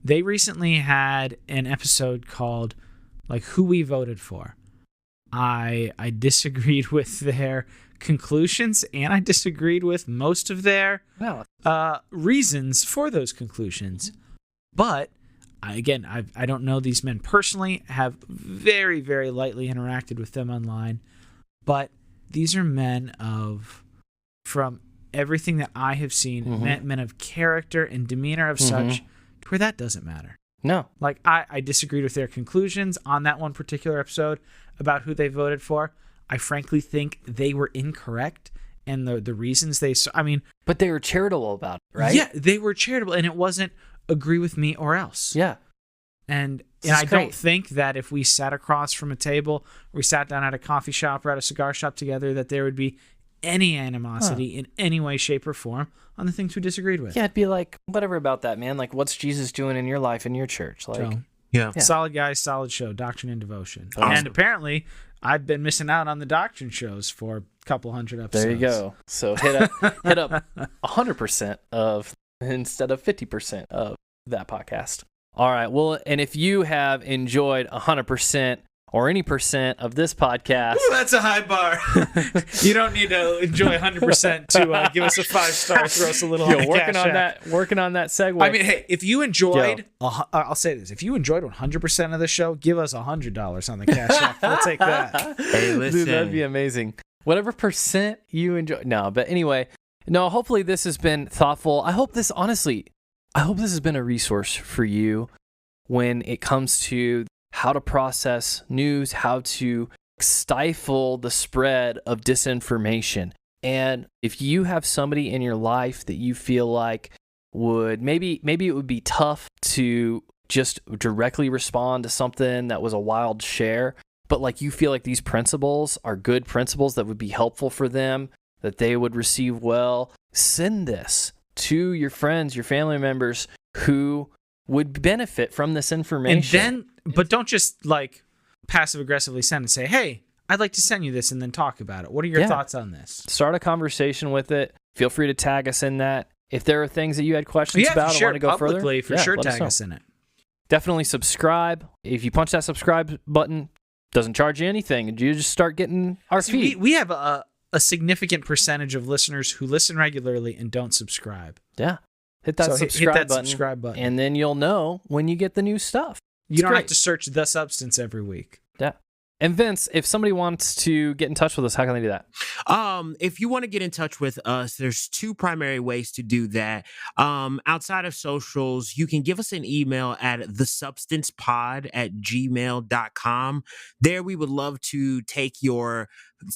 They recently had an episode called like Who We Voted For. I disagreed with their conclusions, and I disagreed with most of their reasons for those conclusions. But I don't know these men personally, have very, very lightly interacted with them online, but these are men from everything that I have seen, men of character and demeanor of such, where that doesn't matter. No. Like, I disagreed with their conclusions on that one particular episode about who they voted for. I frankly think they were incorrect, and the reasons but they were charitable about it, right? Yeah, they were charitable, and it wasn't agree with me or else. Yeah. And This I is great. don't think that if we sat across from a table, or we sat down at a coffee shop or at a cigar shop together, that there would be any animosity in any way, shape, or form on the things we disagreed with. Yeah, it'd be like, whatever about that, man. Like, what's Jesus doing in your life, in your church? Like, So, Yeah. solid guys, solid show, Doctrine and Devotion. Awesome. And apparently, I've been missing out on the Doctrine shows for a couple hundred episodes. there you go. So hit up 100% of instead of 50% of that podcast. All right. Well, and if you have enjoyed 100% or any percent of this podcast. Ooh, that's a high bar. You don't need to enjoy 100% to give us a 5-star, throw us a little on working on that segue. I mean, hey, if you enjoyed, I'll say this: if you enjoyed 100% of the show, give us $100 on the Cash App. We'll take that. Hey, listen, dude, that'd be amazing. Whatever percent you enjoy. No, but anyway, hopefully this has been thoughtful. I hope this has been a resource for you when it comes to how to process news, how to stifle the spread of disinformation. And if you have somebody in your life that you feel like would maybe it would be tough to just directly respond to something that was a wild share, but like you feel like these principles are good principles that would be helpful for them, that they would receive well, send this to your friends, your family members who would benefit from this information. And then, but don't just like passive aggressively send and say, hey, I'd like to send you this, and then talk about it. What are your thoughts on this? Start a conversation with it. Feel free to tag us in that. If there are things that you had questions about or want to go further, for sure tag us in it. Definitely subscribe. If you punch that subscribe button, doesn't charge you anything, and you just start getting our feed. We have a significant percentage of listeners who listen regularly and don't subscribe. Yeah. Hit that subscribe button, and then you'll know when you get the new stuff. You don't have to search The Substance every week. Yeah. And Vince, if somebody wants to get in touch with us, how can they do that? If you want to get in touch with us, there's two primary ways to do that. Outside of socials, you can give us an email at thesubstancepod@gmail.com. There, we would love to take your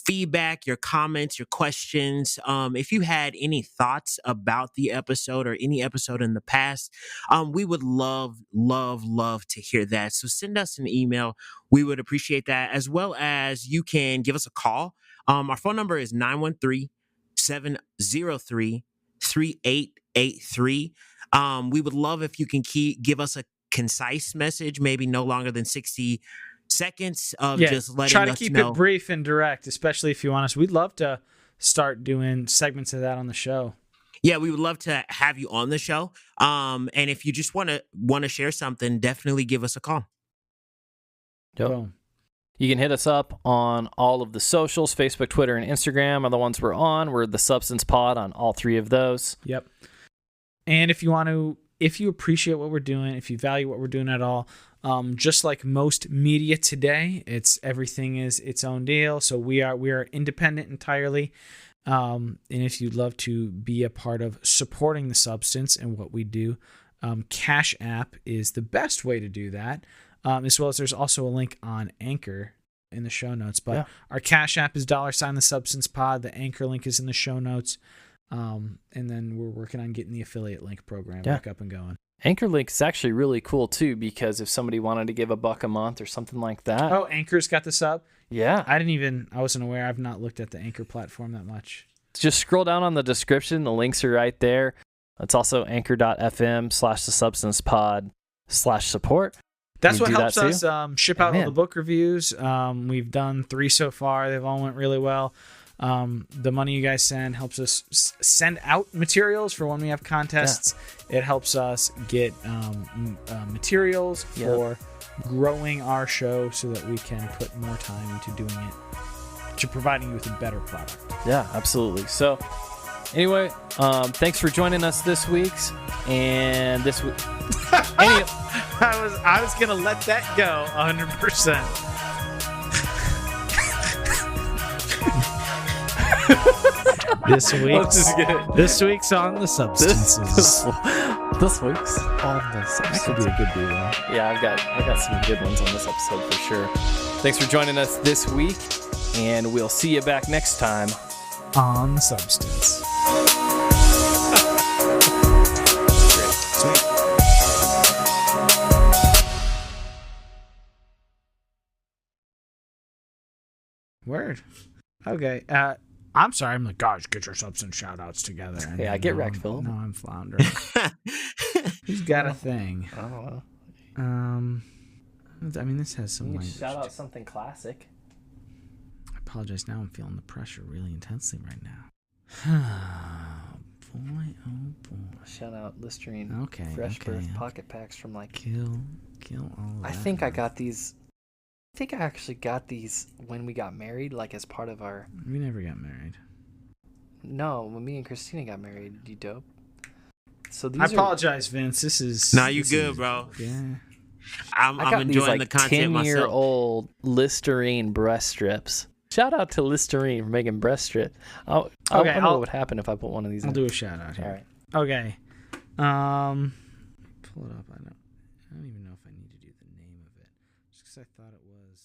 feedback, your comments, your questions. If you had any thoughts about the episode or any episode in the past, we would love to hear that. So send us an email. We would appreciate that, as well as you can give us a call. Our phone number is 913-703-3883. We would love if you can give us a concise message, maybe no longer than 60 seconds of just letting us know. Try to keep it brief and direct, especially if you want us. We'd love to start doing segments of that on the show. Yeah, we would love to have you on the show. And if you just want to share something, definitely give us a call. Boom. You can hit us up on all of the socials. Facebook, Twitter, and Instagram are the ones we're on. We're The Substance Pod on all three of those. Yep. And if you appreciate what we're doing, if you value what we're doing at all, just like most media today, everything is its own deal. So we are independent entirely. And if you'd love to be a part of supporting The Substance and what we do, Cash App is the best way to do that. As well as there's also a link on Anchor in the show notes. But our Cash App is $, The Substance Pod. The Anchor link is in the show notes. And then we're working on getting the affiliate link program back up and going. Anchor link is actually really cool too, because if somebody wanted to give $1 a month or something like that. Oh, Anchor's got the sub? Yeah. I wasn't aware. I've not looked at the Anchor platform that much. Just scroll down on the description. The links are right there. It's also anchor.fm/thesubstancepod/support. That's what helps us ship out all the book reviews. We've done 3 so far. They've all went really well. The money you guys send helps us send out materials for when we have contests. It helps us get materials for growing our show so that we can put more time into doing it, to providing you with a better product. Yeah, absolutely. So anyway, thanks for joining us this week. And this week... I was gonna let that go 100%. This week's on The Substances. This week's on The Substances. That could be a good deal. Yeah, I've got some good ones on this episode for sure. Thanks for joining us this week, and we'll see you back next time on The Substance. Sweet. Word. Okay. I'm sorry. I'm like, guys, get your Substance shout-outs together. Yeah, get wrecked, Phil. No, I'm floundering. Who's got a thing? I don't know. I mean, this has some language. Shout out something classic. I apologize. Now I'm feeling the pressure really intensely right now. boy, oh boy. Shout out Listerine. Okay. Fresh Birth pocket packs from like. Kill all of that. I think I got these. I think I actually got these when we got married, like as part of our. We never got married. No, when me and Christina got married, you dope. So these I apologize, Vince. This is. Nah, you good, bro. Yeah. I'm I got enjoying these, like, the content myself. 10-year-old Listerine breast strips. Shout out to Listerine for making breast strips. I wonder what would happen if I put one of these I'll in. do a shout out here. All right. Okay. Pull it up. I don't even know if I need to do the name of it. Just because I thought it was.